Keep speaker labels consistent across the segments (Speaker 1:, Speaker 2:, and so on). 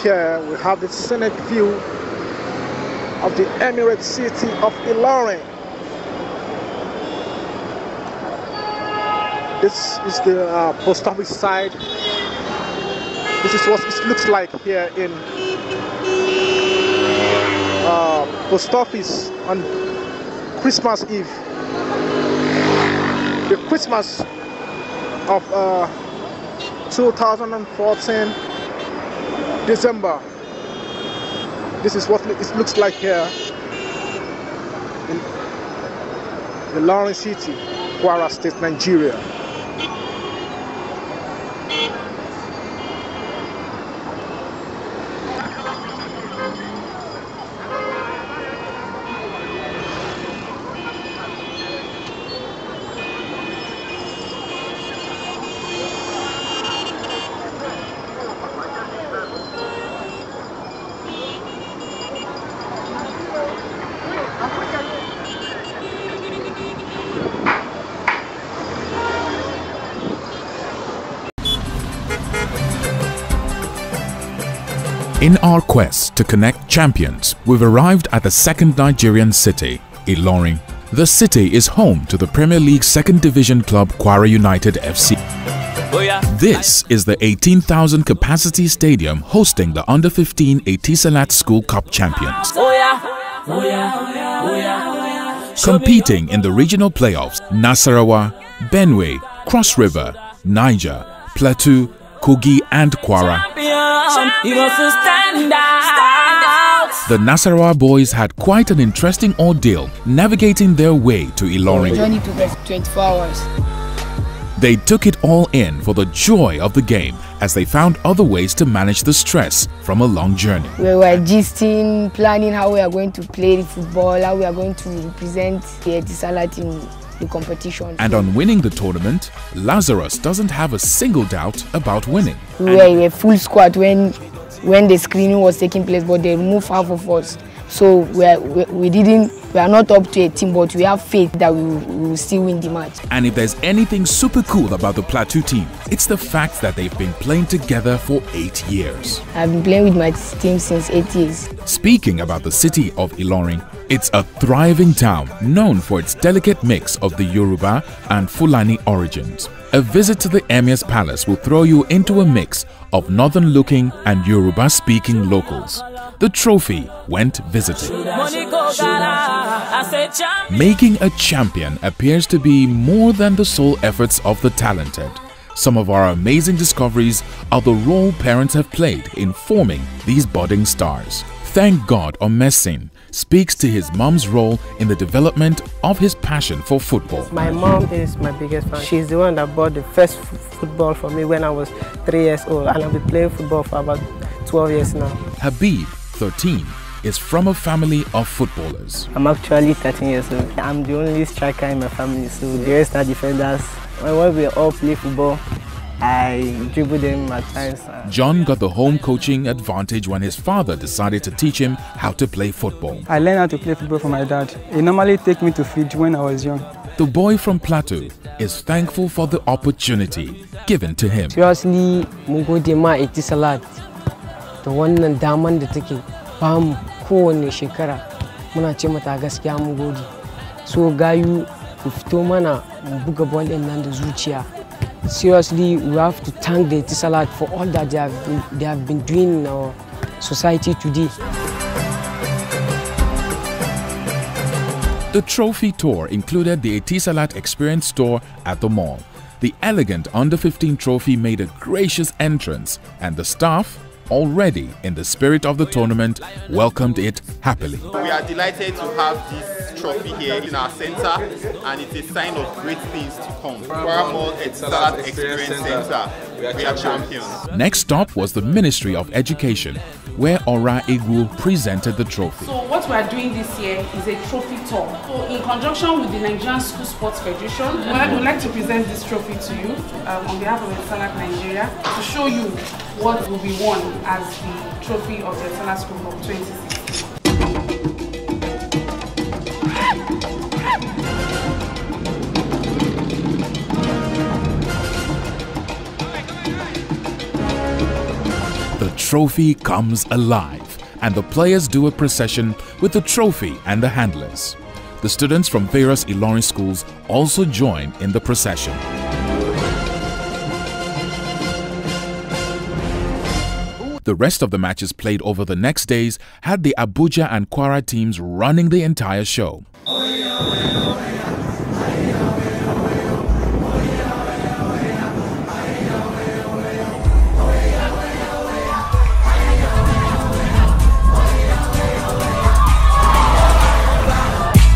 Speaker 1: Here we have the scenic view of the Emirate city of Ilorin. This is the post office side. This is what it looks like here in post office on Christmas Eve. The Christmas of 2014 December. This is what it looks like here in the Ilorin city, Kwara State, Nigeria.
Speaker 2: In our quest to connect champions, we've arrived at the second Nigerian city, Ilorin. The city is home to the Premier League Second Division club Kwara United FC. This is the 18,000 capacity stadium hosting the Under-15 Etisalat School Cup champions. Competing in the regional playoffs, Nasarawa, Benue, Cross River, Niger, Plateau, Kogi and Kwara. The Nasarawa boys had quite an interesting ordeal navigating their way to Ilorin.
Speaker 3: The journey took us 24 hours.
Speaker 2: They took it all in for the joy of the game as they found other ways to manage the stress from a long journey.
Speaker 3: We were gisting, planning how we are going to play the football, how we are going to represent the Etisalat in the competition.
Speaker 2: And on winning the tournament, Lazarus doesn't have a single doubt about winning.
Speaker 3: We were a full squad when the screening was taking place, but they removed half of us. So we are not up to a team, but we have faith that we will still win the match.
Speaker 2: And if there's anything super cool about the Plateau team, it's the fact that they've been playing together for 8 years.
Speaker 3: I've been playing with my team since 8 years.
Speaker 2: Speaking about the city of Ilorin, it's a thriving town known for its delicate mix of the Yoruba and Fulani origins. A visit to the Emir's palace will throw you into a mix of northern-looking and Yoruba-speaking locals. The trophy went visiting. Making a champion appears to be more than the sole efforts of the talented. Some of our amazing discoveries are the role parents have played in forming these budding stars. Thank God Omesin speaks to his mom's role in the development of his passion for football.
Speaker 4: My mom is my biggest fan. She's the one that bought the first football for me when I was 3 years old, and I've been playing football for about 12 years now.
Speaker 2: Habib, 13, is from a family of footballers.
Speaker 4: I'm actually 13 years old. I'm the only striker in my family, so the rest are defenders. When we all play football, I dribble them at times.
Speaker 2: John got the home coaching advantage when his father decided to teach him how to play football.
Speaker 5: I learned how to play football from my dad. He normally take me to field when I was young.
Speaker 2: The boy from Plateau is thankful for the opportunity given to him.
Speaker 6: Seriously, mun gode ma Etisalat da wannan daman da take bamu kowane shekara. Muna ce mata gaskiya mun gode. So gayu ku fito mana mu buga ball din nan da zuciya. Seriously, we have to thank the Etisalat for all that they have been doing in our society today.
Speaker 2: The trophy tour included the Etisalat Experience store at the mall. The elegant Under-15 trophy made a gracious entrance, and the staff, already in the spirit of the tournament, welcomed it happily.
Speaker 7: We are delighted to have this trophy here in our center, and it's a sign of great things to come. Kwara Mall Etisalat Experience Center, we are champions.
Speaker 2: Next stop was the Ministry of Education, where Ora Igwu presented the trophy.
Speaker 8: So what we are doing this year is a trophy tour. So in conjunction with the Nigerian School Sports Federation, we would like to present this trophy to you on behalf of Etisalat Nigeria to show you what will be won as the trophy of the Etisalat School Cup 2016.
Speaker 2: The trophy comes alive and the players do a procession with the trophy and the handlers. The students from various ilorin schools also join in the procession. The rest of the matches played over the next days had the Abuja and Kwara teams running the entire show.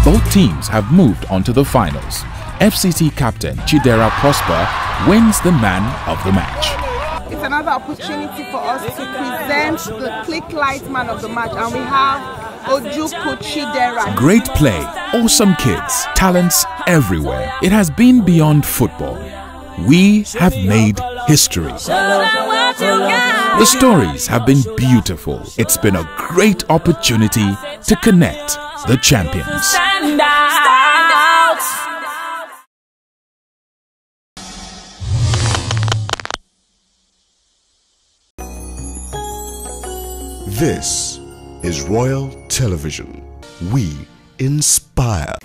Speaker 2: Both teams have moved on to the finals. FCT captain Chidera Prosper wins the man of the match.
Speaker 9: It's another opportunity for us to present the Click Light Man of the match, and we have Ojukwu Chidera.
Speaker 2: Great play, awesome kids, talents everywhere. It has been beyond football. We have made history. The stories have been beautiful. It's been a great opportunity to connect the champions.
Speaker 10: Stand out.
Speaker 11: This is Royal Television. We inspire.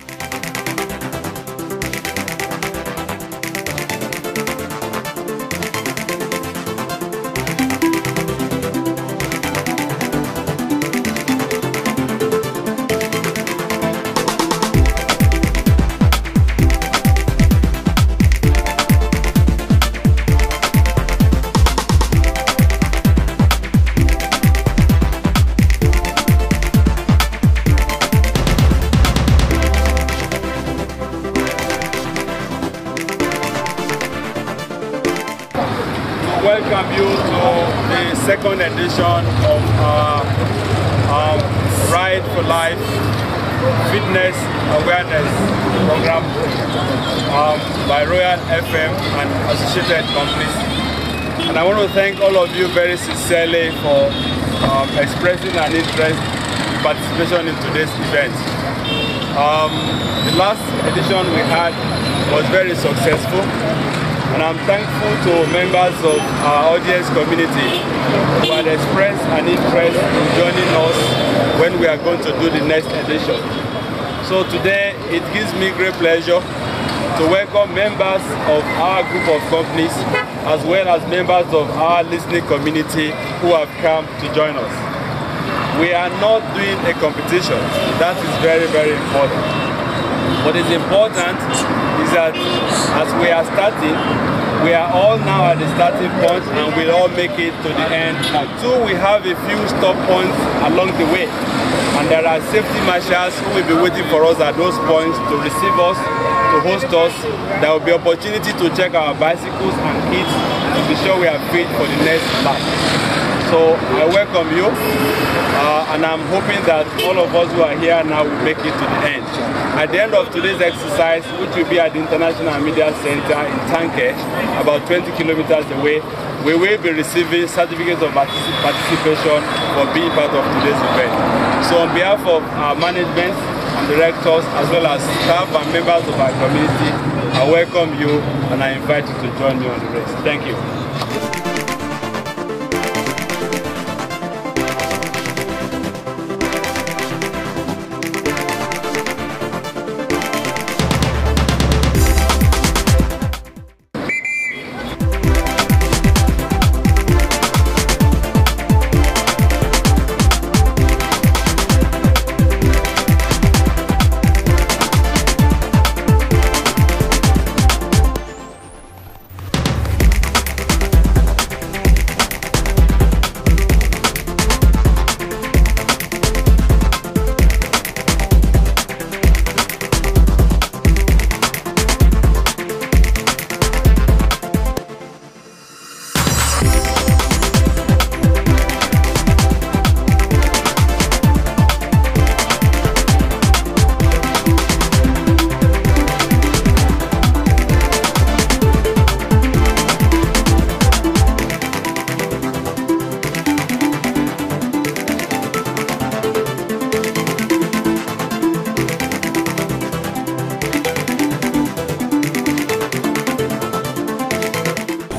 Speaker 12: Welcome you to the second edition of our Ride for Life Fitness Awareness Program by Royal FM and associated companies. And I want to thank all of you very sincerely for expressing an interest in participation in today's event. The last edition we had was very successful. And I'm thankful to members of our audience community who had expressed an interest in joining us when we are going to do the next edition. So today it gives me great pleasure to welcome members of our group of companies as well as members of our listening community who have come to join us. We are not doing a competition. That is very, very important. What is important is that as we are starting, we are all now at the starting point and we'll all make it to the end. So we have a few stop points along the way. And there are safety marshals who will be waiting for us at those points to receive us, to host us. There will be opportunity to check our bicycles and kits to be sure we are fit for the next lap. So I welcome you and I'm hoping that all of us who are here now will make it to the end. At the end of today's exercise, which will be at the International Media Center in Tanke, about 20 kilometers away, we will be receiving certificates of participation for being part of today's event. So on behalf of our management and directors, as well as staff and members of our community, I welcome you and I invite you to join me on the race. Thank you.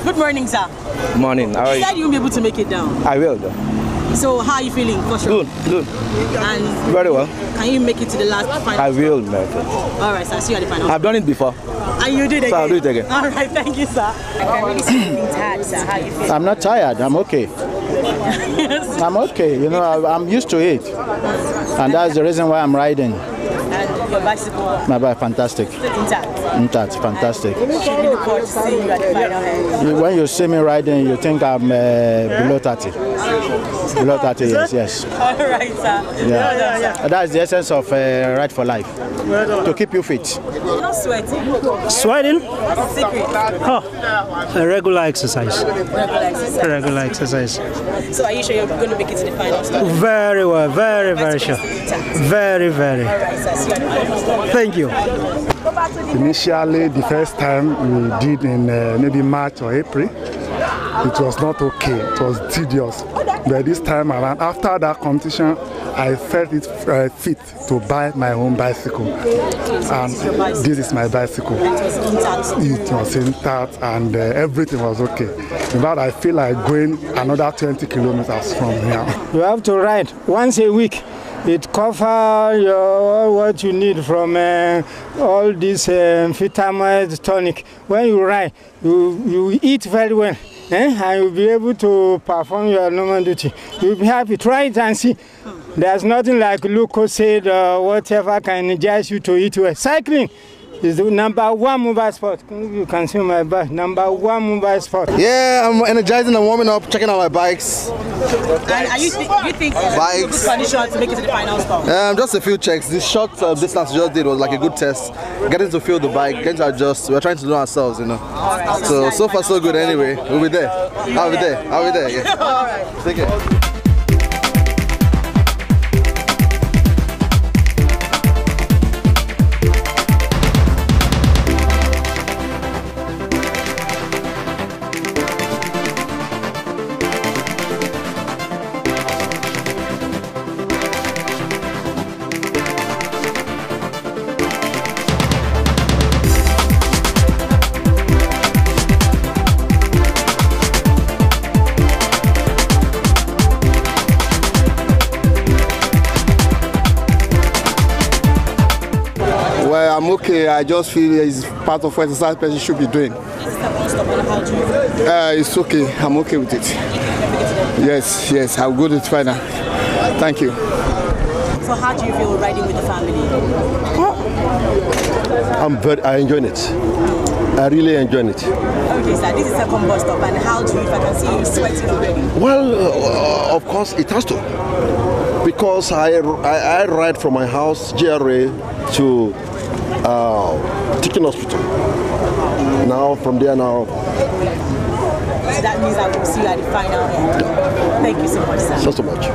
Speaker 13: Good morning, sir. Morning. How are
Speaker 14: You
Speaker 13: you?
Speaker 14: said you'll be able to make it down.
Speaker 13: I will though.
Speaker 14: So how are you feeling for sure?
Speaker 13: Good.
Speaker 14: And
Speaker 13: Very well.
Speaker 14: can you make it to the last final?
Speaker 13: I will make it.
Speaker 14: All right, so I'll see you at the final.
Speaker 13: I've done it before.
Speaker 14: And you did it again?
Speaker 13: So I'll do it again.
Speaker 14: All right, thank you, sir. I can really see you being tired, sir. How you feel?
Speaker 15: I'm not tired. I'm okay. I'm okay. You know, I'm used to it. And that's the reason why I'm riding.
Speaker 14: And your bicycle?
Speaker 15: My bike, fantastic. Intact, fantastic.
Speaker 14: Should we look forward to seeing you at the final end?
Speaker 15: When you see me riding, you think I'm below 30. Below 30 years, yes.
Speaker 14: All right, sir.
Speaker 15: Yeah. That's the essence of Ride for Life. To keep you fit.
Speaker 14: You're not sweating.
Speaker 16: Sweating?
Speaker 14: What's the secret?
Speaker 16: Oh, a regular exercise.
Speaker 14: Regular exercise.
Speaker 16: Regular exercise.
Speaker 14: So are you sure you're going to make it to the final stop?
Speaker 16: Very well, very sure. Very.
Speaker 14: All right, sir. See you at the final stop.
Speaker 16: Thank you.
Speaker 17: Initially, the first time we did in maybe March or April, it was not okay. It was tedious. But this time around, after that competition, I felt it fit to buy my own bicycle. And this is my bicycle. It was intact and everything was okay. In fact, I feel like going another 20 kilometers from here.
Speaker 5: You have to ride once a week. It covers what you need from all this vitamins, tonic. When you ride, you eat very well, and you'll be able to perform your normal duty. You'll be happy. Try it and see. There's nothing like Lucozade or whatever can energize you to eat well. Cycling is the #1 mobile sport. You can see my bike. #1 mobile sport.
Speaker 18: Yeah, I'm energizing and warming up, checking out my bikes.
Speaker 14: And are you think
Speaker 18: Bikes.
Speaker 14: good condition to make it to the final stop?
Speaker 18: Just a few checks. This short distance we just did was like a good test. Getting to feel the bike, getting to adjust. We're trying to do ourselves, you know. So far so good anyway. We'll be there. I'll be there. Yeah.
Speaker 14: All right.
Speaker 18: Take care. Well, I'm okay. I just feel it's part of what exercise person should be doing. It's okay. I'm okay with it. Yes, I'll go to the final. Thank you.
Speaker 14: So how do you feel riding with the family?
Speaker 19: I enjoy it. I really enjoy it.
Speaker 14: Okay, sir. This is second bus stop, and how do you, if I can see you sweating already?
Speaker 19: Well, of course it has to, because I ride from my house, GRA, to Teaching Hospital. Now from there now.
Speaker 14: So that means I will see you at the final end. Thank you so much, sir.
Speaker 19: So much.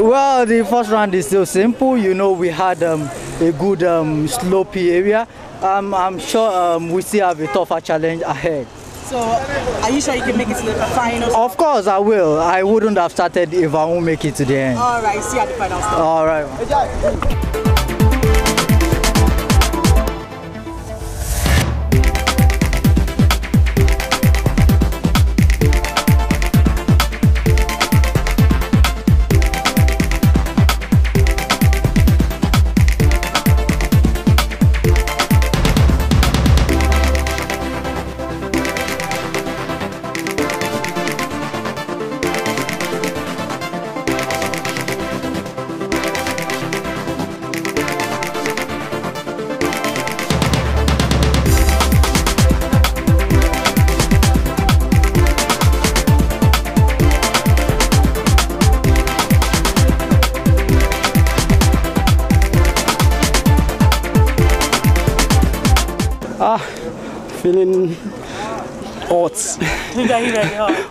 Speaker 20: Well, the first round is still simple. You know, we had a good slopey area. I'm sure we still have a tougher challenge ahead.
Speaker 14: So, are you sure you can make it to the final?
Speaker 20: Of course, I will. I wouldn't have started if I won't make it to the end.
Speaker 14: All right, see you at the final stop.
Speaker 20: All right.
Speaker 13: Feeling hot.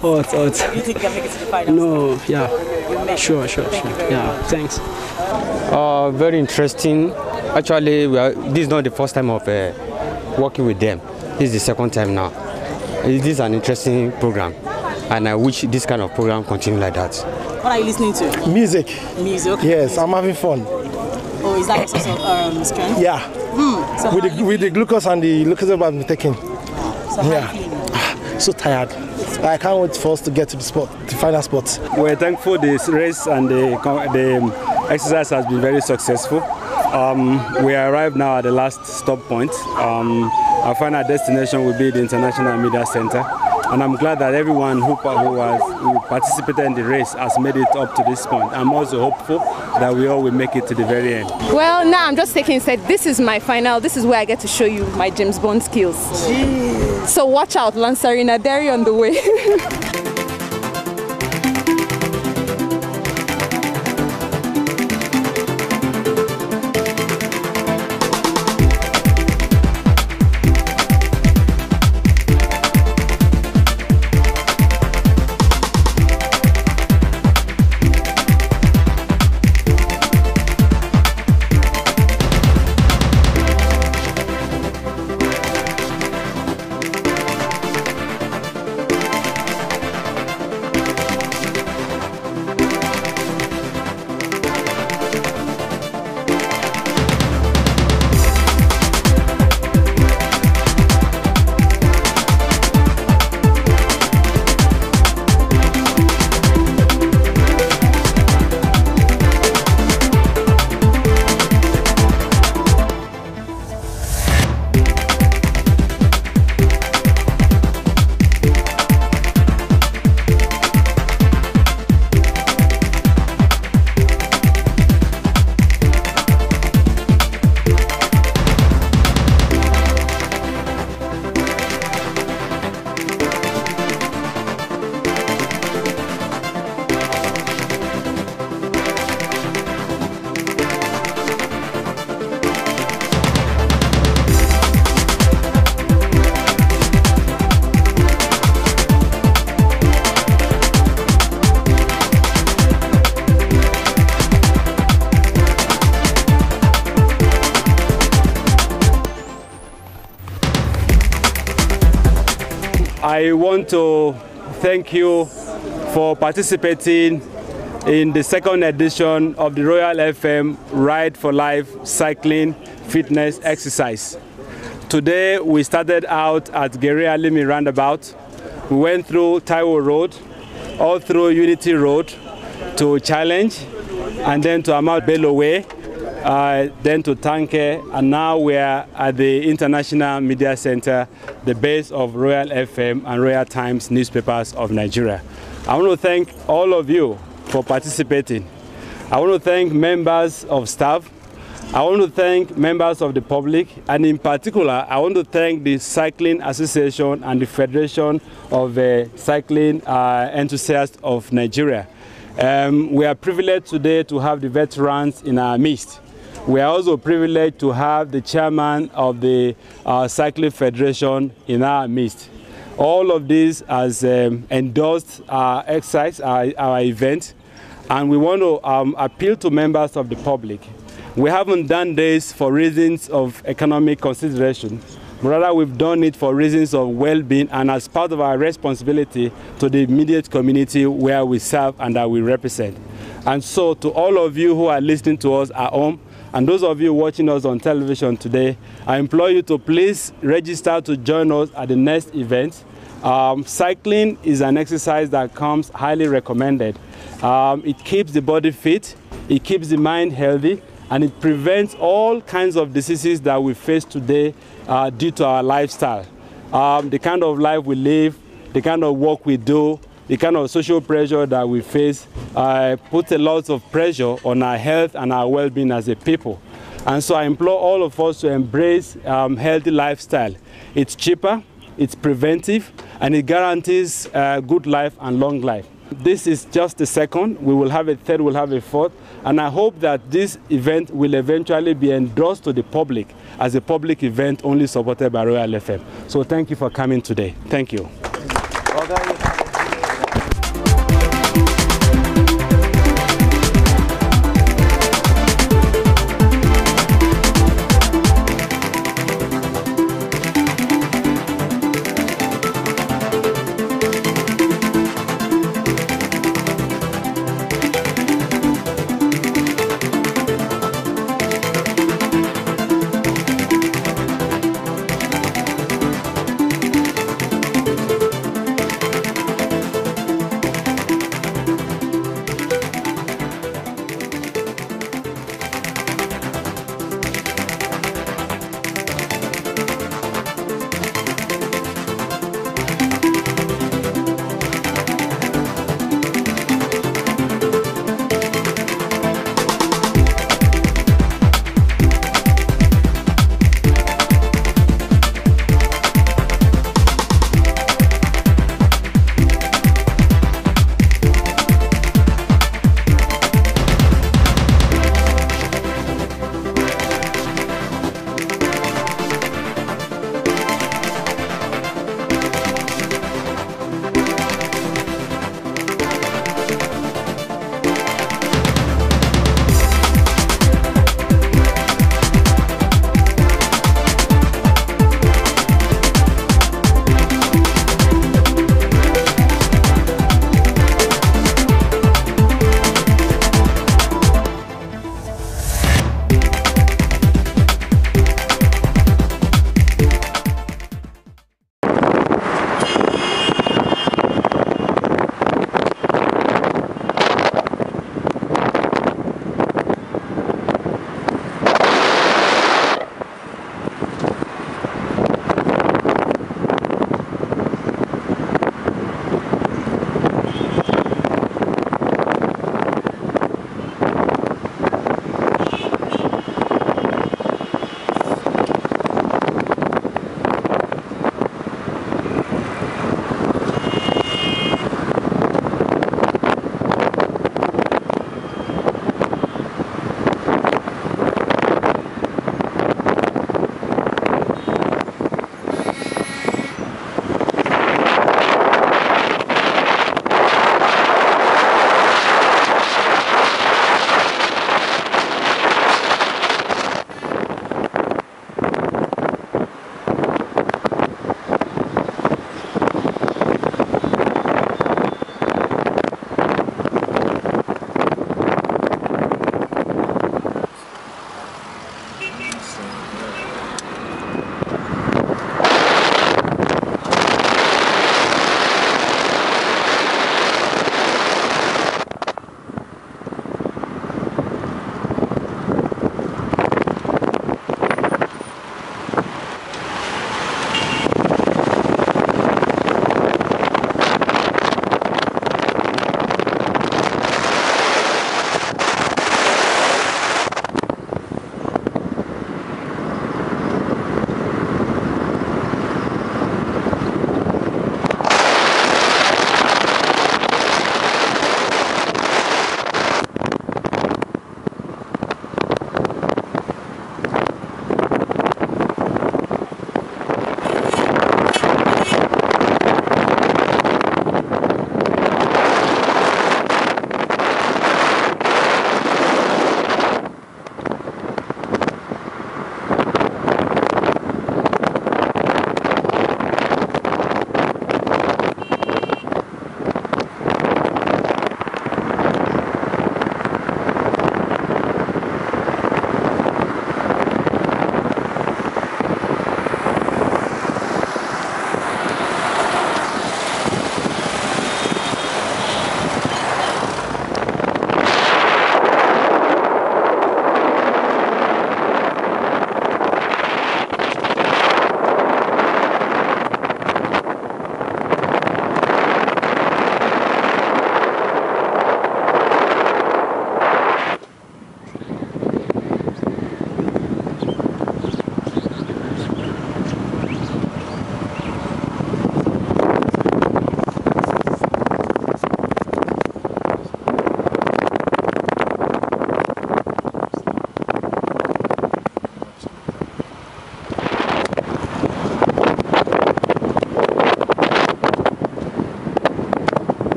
Speaker 13: Hot.
Speaker 14: Do you think you can make it to the final?
Speaker 13: No, yeah.
Speaker 14: You may.
Speaker 13: Sure. Yeah, thanks.
Speaker 21: Very interesting. Actually, this is not the first time of working with them. This is the second time now. This is an interesting program, and I wish this kind of program continue like that.
Speaker 14: What are you listening to?
Speaker 22: Music.
Speaker 14: Music?
Speaker 22: Yes, I'm having fun.
Speaker 14: Oh, is that your source of strength?
Speaker 22: Yeah.
Speaker 14: So
Speaker 22: with the glucose and the lucozade I'm taking.
Speaker 14: So how are you feeling?
Speaker 22: So tired. I can't wait for us to get to the final spot.
Speaker 12: We're thankful this race and the exercise has been very successful. We arrived now at the last stop point. Our final destination will be the International Media Center. And I'm glad that everyone who participated in the race has made it up to this point. I'm also hopeful that we all will make it to the very end.
Speaker 23: Well, now I'm just taking said this is my final. This is where I get to show you my James Bond skills. Jeez. So watch out, Lansarina Derry on the way.
Speaker 12: I want to thank you for participating in the second edition of the Royal FM Ride for Life Cycling Fitness Exercise. Today we started out at Gerea Limi Roundabout. We went through Taiwo Road, all through Unity Road to Challenge, and then to Ahmad Bello Way, then to Tanke, and now we are at the International Media Center, the base of Royal FM and Royal Times newspapers of Nigeria. I want to thank all of you for participating. I want to thank members of staff. I want to thank members of the public, and in particular, I want to thank the Cycling Association and the Federation of Cycling Enthusiasts of Nigeria. We are privileged today to have the veterans in our midst. We are also privileged to have the chairman of the Cycling Federation in our midst. All of this has endorsed our exercise, our event, and we want to appeal to members of the public. We haven't done this for reasons of economic consideration. Rather, we've done it for reasons of well-being and as part of our responsibility to the immediate community where we serve and that we represent. And so to all of you who are listening to us at home, and those of you watching us on television today, I implore you to please register to join us at the next event. Cycling is an exercise that comes highly recommended. It keeps the body fit, it keeps the mind healthy, and it prevents all kinds of diseases that we face today due to our lifestyle. The kind of life we live, the kind of work we do, the kind of social pressure that we face puts a lot of pressure on our health and our well-being as a people. And so I implore all of us to embrace healthy lifestyle. It's cheaper, it's preventive, and it guarantees good life and long life. this is just the second. We will have a third, we'll have a fourth. And I hope that this event will eventually be endorsed to the public as a public event only supported by Royal FM. So thank you for coming today. Thank you.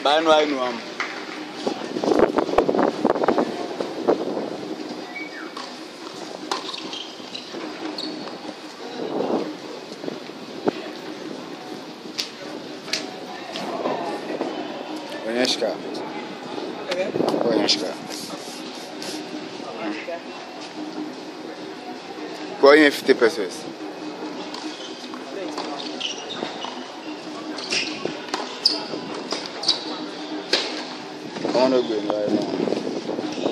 Speaker 1: But I know him. Konhashka. Going 50 pesos. I'm not going right now.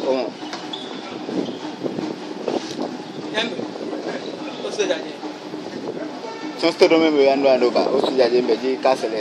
Speaker 1: Come on. Some still don't remember and over. Also, I didn't be castle.